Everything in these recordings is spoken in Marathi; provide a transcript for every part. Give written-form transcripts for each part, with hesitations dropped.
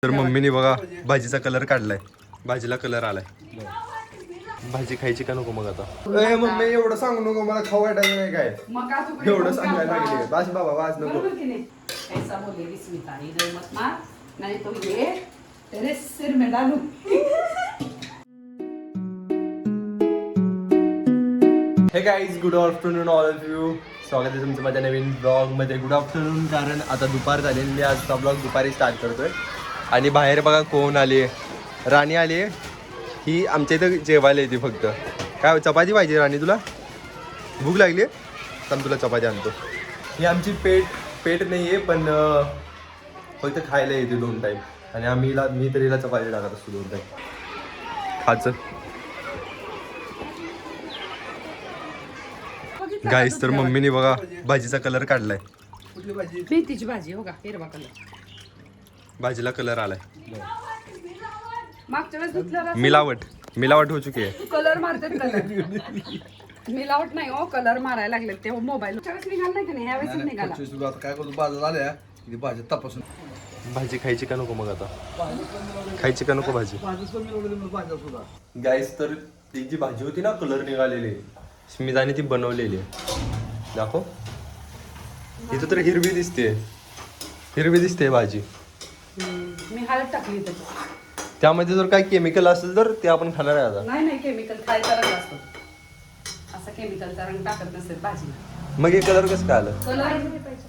तर मम्मीने बघा भाजीचा कलर काढलाय, भाजीला कलर आलाय. भाजी खायची का नको मग आता? ए मम्मी एवढं सांगू नको, मला खाऊ वाटायचं नाही काय. एवढं सांगायला लागले. वाच बाबा वाच नको. ऐसा बोलेगी स्मिता, इधर मत मार, नहीं तो ये तेरे सिर में डालूं. हे guys, good afternoon all of you. स्वागत आहे तुमचं माझ्या नवीन ब्लॉग मध्ये. गुड आफ्टरनून, कारण आता दुपार झाली. मी आजचा ब्लॉग दुपारी स्टार्ट करतोय. आणि बाहेर बघा कोण आली, राणी आली. ही आमच्या इथं जेवायला येते फक्त. काय चपाती पाहिजे राणी, तुला भूक लागली? तर तुला चपाती आणतो. ही आमची पेट नाही आहे, पण फक्त खायला येते 2 टाईम. आणि मी तर हिला चपाती टाकत असतो 2 टाईम खायचं. गाईस, तर मम्मीने बघा भाजीचा कलर काढलाय. कुठली भाजी? मेथीची भाजी. हो का, हिरवा कलर. भाजीला कलर आलाय. मागच्या वेळेस धुतलं. मिलावट हो चुकी आहे. कलर मारतात. कलर मिलावट नाही हो, कलर मारायला लागले ते मोबाईल. निघाल नाही का नाही, ह्यावेळेस निघाला. काय करतो, बाजार आल्या भाजी तपासून. भाजी खायची का नको मग आता? खायची का नको भाजी? गाईस, तर ती जी भाजी होती ना कलर निघालेली, स्मिताने ती बनवलेली आहे. दाखव, इथं तर हिरवी दिसते भाजी. मी हळद टाकली त्याच्यात. त्यामध्ये जर काही केमिकल असेल तर ते आपण खाणार आहे आता. नाही केमिकल खायचा रंग असतो, असा केमिकलचा रंग टाकत नसेल भाजी. मग हे कलर कसं काय आलं?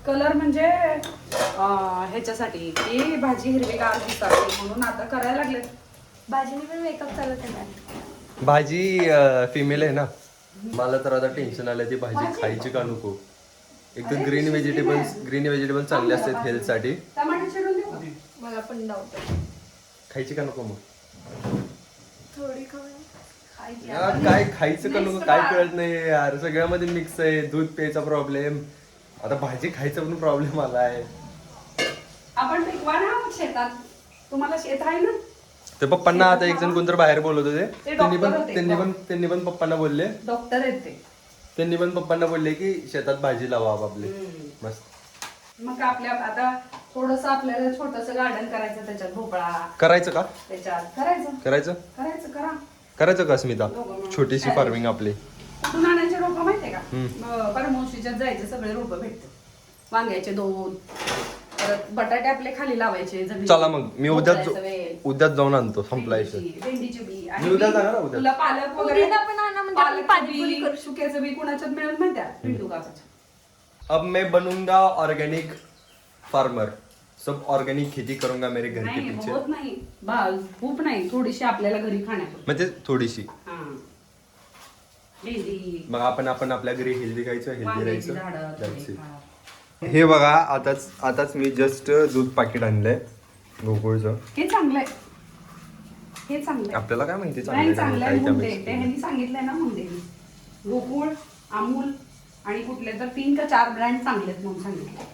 कलर म्हणजे ह्याच्यासाठी की भाजी हिरवीगार दिसावी म्हणून आता करायला लागले. भाजीने पण मेकअप चालत आहे. भाजी फिमेल आहे ना. मला तर आता टेन्शन आलं, ती भाजी खायची का नको. एक तर ग्रीन व्हेजिटेबल्स चांगले असतात हेल्थसाठी. टमाटर चिरून देऊ का? मला पण डाऊट खायची का नको मग? थोडी खाऊ. यार, काय खायचं का नको काय कळत नाही यार. सगळ्यामध्ये मिक्स आहे. दूध प्यायचा प्रॉब्लेम, आता भाजी खायचा पण प्रॉब्लेम आलाय. आपण पिकवा ना शेतात. तुम्हाला शेत आहे ना? ते पप्पांना आता एक जण कोणतर बाहेर बोलत होते. ते डॉक्टर होते. त्यांनी पण पप्पांना बोलले. डॉक्टर आहेत ते. त्यांनी पण पप्पांना बोलले की शेतात भाजी लावा आपले. मस्त. मग आपल्या आता थोडस आपल्याला छोटस गार्डन करायचं, त्याच्यात भोपळा करायचं का? त्याच्यात करायचं का स्मिता? छोटीशी फार्मिंग आपली. कुठून आणायचे रोप माहितीये का? परमोशीच्यात जायचे, सगळे रोप भेटतात. वांग्याचे 2, परत बटाटे आपले खाली लावायचे. चला मग मी उद्याच जाऊन आणतो. संपलाय. भेंडीचे बी मी उद्या जाणार उद्या. तुला पालक वगैरे पण आणा म्हणजे आपण पाणीपुरी करू शकतो. सुक्याचं बी कुणाच्यात मिळेल माहिती आहे? पिंटू काकाच्या. अब मैं बनूंगा ऑर्गेनिक फार्मर. सब ऑर्गेनिक खेती करूंगा मेरे घर के नाही पीछे. बहुत नाही, खूप नाही, थोडीशी आपल्याला घरी खाण्यापुरती. म्हणजे थोडीशी. हा. भेंडी, मग आपण आपल्या घरी हेल्दी खायचं, हेल्दी वांग्याची राहायचं. झाडं, That's it. थोडेफार. हे बघा, आताच मी जस्ट दूध पाकिट आणलंय गोकुळचं. हे चांगलंय, हे चांगलंय. आपल्याला काय माहिती नाही चांगलंय काय मुंडे, mix ते ह्यांनी सांगितलंय ना मुंडे. गोकुळ, अमूल आणि कुठले तर 3 का 4 ब्रँड चांगलेत म्हणून सांगितले.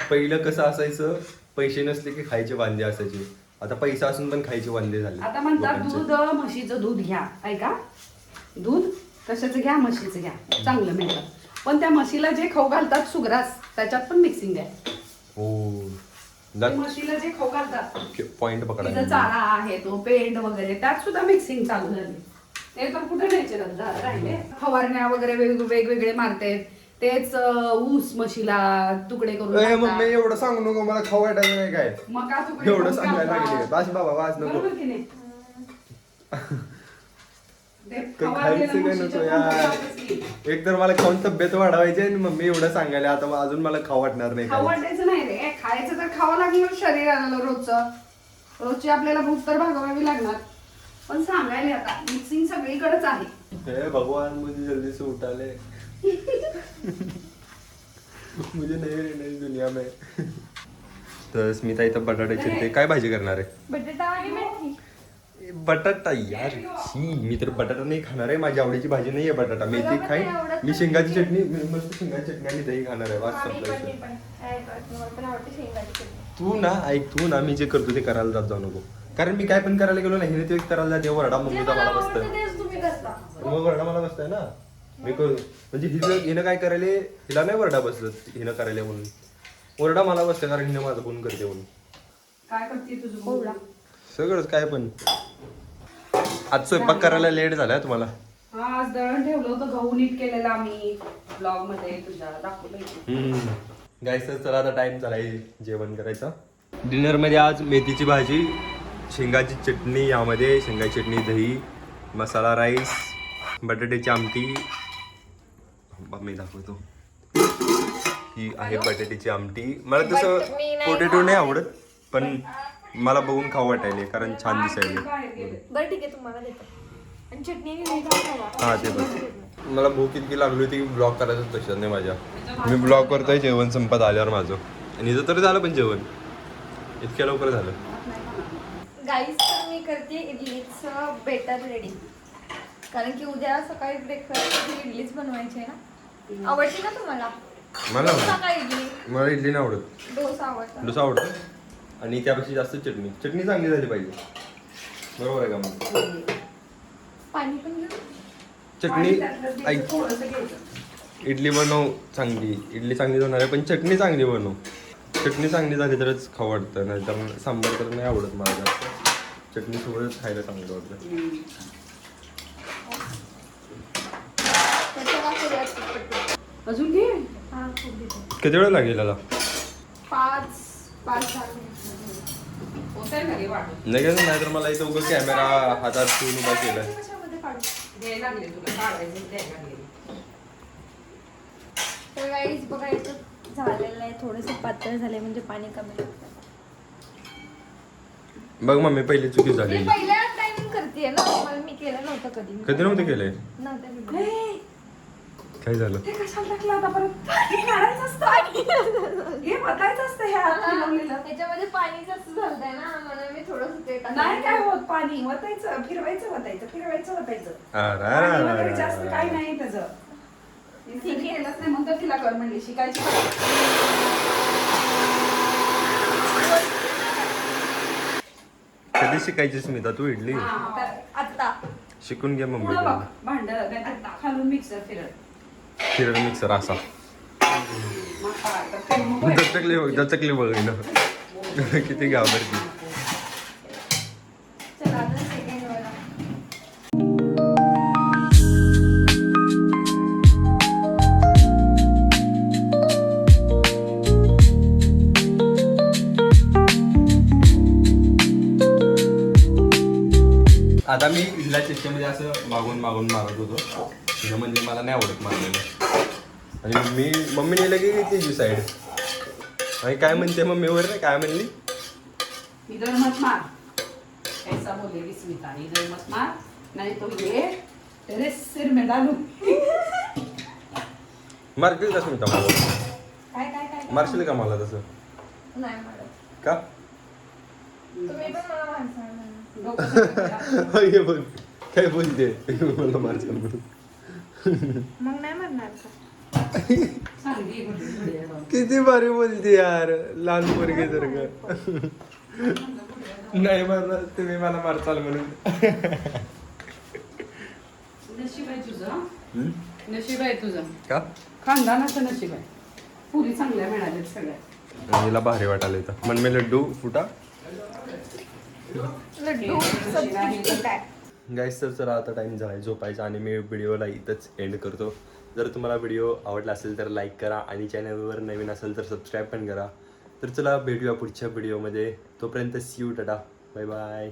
पहिलं कसं असायचं, पैसे नसले की खायचे वांदे असायचे. आता पैसा असून पण खायचे वांदे झाले. आता म्हणतात लोकांचे. दूध, म्हशीचं दूध घ्या. ऐका, दूध कशाचं घ्या, म्हशीचं घ्या, चांगलं मिळतं. पण त्या म्हशीला जे खाऊ घालतात सुग्रास, त्याच्यात पण मिक्सिंग आहे. हो, ते म्हशीला जे खाऊ घालतात, पॉइंट तिचा पकडा. चारा आहे तो पेंड वगैरे, त्यात सुद्धा मिक्सिंग चालू झाली. ते तर कुठे नॅचरल राहिले. फवारण्या वगैरे वेगवेगळे मारते. तेच ऊस म्हशीला तुकडे करून मम्मी एवढं सांगू नको, मला खाऊ वाटायचं नाही काय. मका तुकडे एवढं करून सांगायला घालतात. लागले. वाच बाबा वाच नको. बरोबर की नाही? ते खायचं फवारलेलं काय म्हशीचं नको पण यार. खातातच की. एक तर मला खाऊन तब्येत वाढवायची आणि मम्मी एवढं सांगायला, आता अजून मला खाऊ वाटणार नाही. खाऊ वाटायचं नाही रे, खायचं तर खावं लागणार शरीराला रोजची आपल्याला भूक तर भागवावी लागणार. पण सांगायला आता मिक्सिंग सगळीकडेच आहे. हे भगवान मुझे जल्दी से उठा ले. मुझे नहीं रहना इस दुनिया में. तर स्मिता इथं बटाटे चिरते. काय भाजी करणार आहे? बटाटा आणि मेथी. बटाटा यार, मी तर बटाटा नाही खाणार आहे. माझी आवडीची भाजी नाहीये बटाटा. मेथी खाईन मी. शेंगाची चटणी, मस्त शेंगाची चटणी आणि दही खाणार आहे. वाच संपलायचं. पण आवडते शेंगाची चटणी. तू ना मी जे करतो ते करायला जात जाऊ नको. कारण मी काय पण करायला गेलो ना, हिने ते करायला जाते वरडा मम्मीचा मला बसतं. तेच तुम्ही करता. मग वरडा मला बसताय ना. मी करू म्हणजे हिनं काय करायला, हिला नाही वरडा बसत. हिनं करायला म्हणून वरडा मला बसतं, कारण हिनं माझं गुण करते म्हणून. काय करते तुझं कोवळा. सगळंच काय पण. आज स्वयंपाक करायला लेट झालाय तुम्हाला. हा आज दळण ठेवलं होतं गहू नीट केलेला आम्ही ब्लॉग मध्ये तुझ्या दाखवलं. गाईस तर आता टाइम झालाय जेवण करायचा. डिनर मध्ये आज मेथीची भाजी, शेंगाची चटणी, यामध्ये शेंगाची चटणी, दही, मसाला राईस, बटाट्याची आमटी. मी दाखवतो. ही आहे बटाट्याची आमटी. मला तसं But मी नाही पोटॅटो नाही आवडत, पण मला बघून खाऊ वाटायले कारण छान दिसायले. बरं ठीक आहे तुम्हाला देतो. आणि चटणी आणि दही खावा. हा ते पण. मला भूक इतकी लागली होती की ब्लॉग करायचं तसं नाही माझ्या. मी ब्लॉग करतोय जेवण संपत आल्यावर माझं. आणि इथं तरी झालं पण जेवण इतक्या लवकर झालं. गाईस तर मी करते इडलीचं बेटर रेडी. कारण की उद्या सकाळी ब्रेकफास्ट इडलीच बनवायची आहे ना. आवडते ना तुम्हाला? मला डोसा का इडली? मला इडली नाही आवडत. डोसा आवडतो. डोसा आवडतो आणि त्यापेक्षा जास्त चटणी चांगली झाली पाहिजे. बरोबर आहे का मग? पाणी पण घेऊ. चटणी ऐक, इडली बनव चांगली, इडली चांगली होणार आहे, पण चटणी चांगली बनव. चटणी चांगली झाली तरच खाऊ वाटतं, नाही तर सांबार तर नाही आवडत मला जास्त. चटणी सोबतच खायला चांगलं वाटतं. त्याच्याला करूयात पटपट. अजून घे. हा खूप देतो. किती वेळ लागेल याला? 5-6 मिनिट. होतंय ना रे वाटत. नाही का, नाहीतर मला इथं उगं कॅमेरा हातात ठेवून उभा केलाय. कशामध्ये काढू? द्यायला लागले तुला काढायचं द्यायला लागले. तर गाईस बघा इथं झालेलं आहे, थोडंसं पातळ झालंय म्हणजे पाणी कमी लागतं. बघ मम्मी पहिली चुकी मी झाली. पहिल्या टाइम करतेय ना, मला मी केलं नव्हतं कधी. कधी नव्हते केलंय? नव्हतं केलं. हे, काय झालं? ते कशाला टाकलं आता परत? हे काढायचं असतं. हे बघायचं असतं हे आत फिरवलेलं. त्याच्यामध्ये पाणी जास्त झालंय ना, म्हणून मी थोडंसं ते टाकलं. नाही काय होत पाणी वतायचं फिरवायचं वतायचं. अरे पाणी वगैरे जास्त काही नाही त्याचं. मी कधी केलंच नाही म्हणून तर तिला कर म्हणली शिकायची. कधी शिकायची स्मिता तू इडली? हा, तर आता शिकून घे मम्मी. पुढं बघ भांडं नाही तर खालून मिक्सर फिरत. फिरल मिक्सर असा. मग काय तर ते मग होय. दचकली बघ ना. किती घाबरती. चला आता सेकंड वाला. आता मी इडला चेष्टेमध्ये असं मागून मारत होतो. म्हणजे मला नाही आवडत मारलेलं. आणि मम्मी नेलं की तिची साईड. आणि काय म्हणते मम्मीवर रे, काय म्हणली? इधर मत मार ऐसा बोलेगी स्मिता. इधर मत मार नहीं तो ये तेरे सिर में डालू. मारतील का स्मिता मला? काय मारशील का मला तसं? नाही मारत. का? तुम्ही पण मला माणसं म्हणा. डोकं फिरवलं. हे बघ काय बोलते मला मारशील म्हणून. मग नाही म्हणणार का? सांगली गुडी गुडी. किती भारी बोलते यार, लहान पोरगी सारखं. नाही मारणार तुम्ही मला मारचाल म्हणून. नशीब आहे तुझं. नशीब आहे तुझं. का? खानदानाचं नशीब आहे. पुरी चांगल्या मिळाल्यात सगळ्या. हिला भारी वाटायला येतं. मन मी लड्डू फुटा. लड्डू सबकी काय? गाईस तर चला आता टाइम झाला झोपायचा आणि मी व्हिडिओला इथंच एंड करतो. जर तुम्हाला व्हिडिओ आवडला असेल तर लाईक करा आणि चॅनलवर नवीन असेल तर सबस्क्राईब पण करा. तर चला भेटूया पुढच्या व्हिडिओमध्ये. तोपर्यंत see you, tata, bye bye.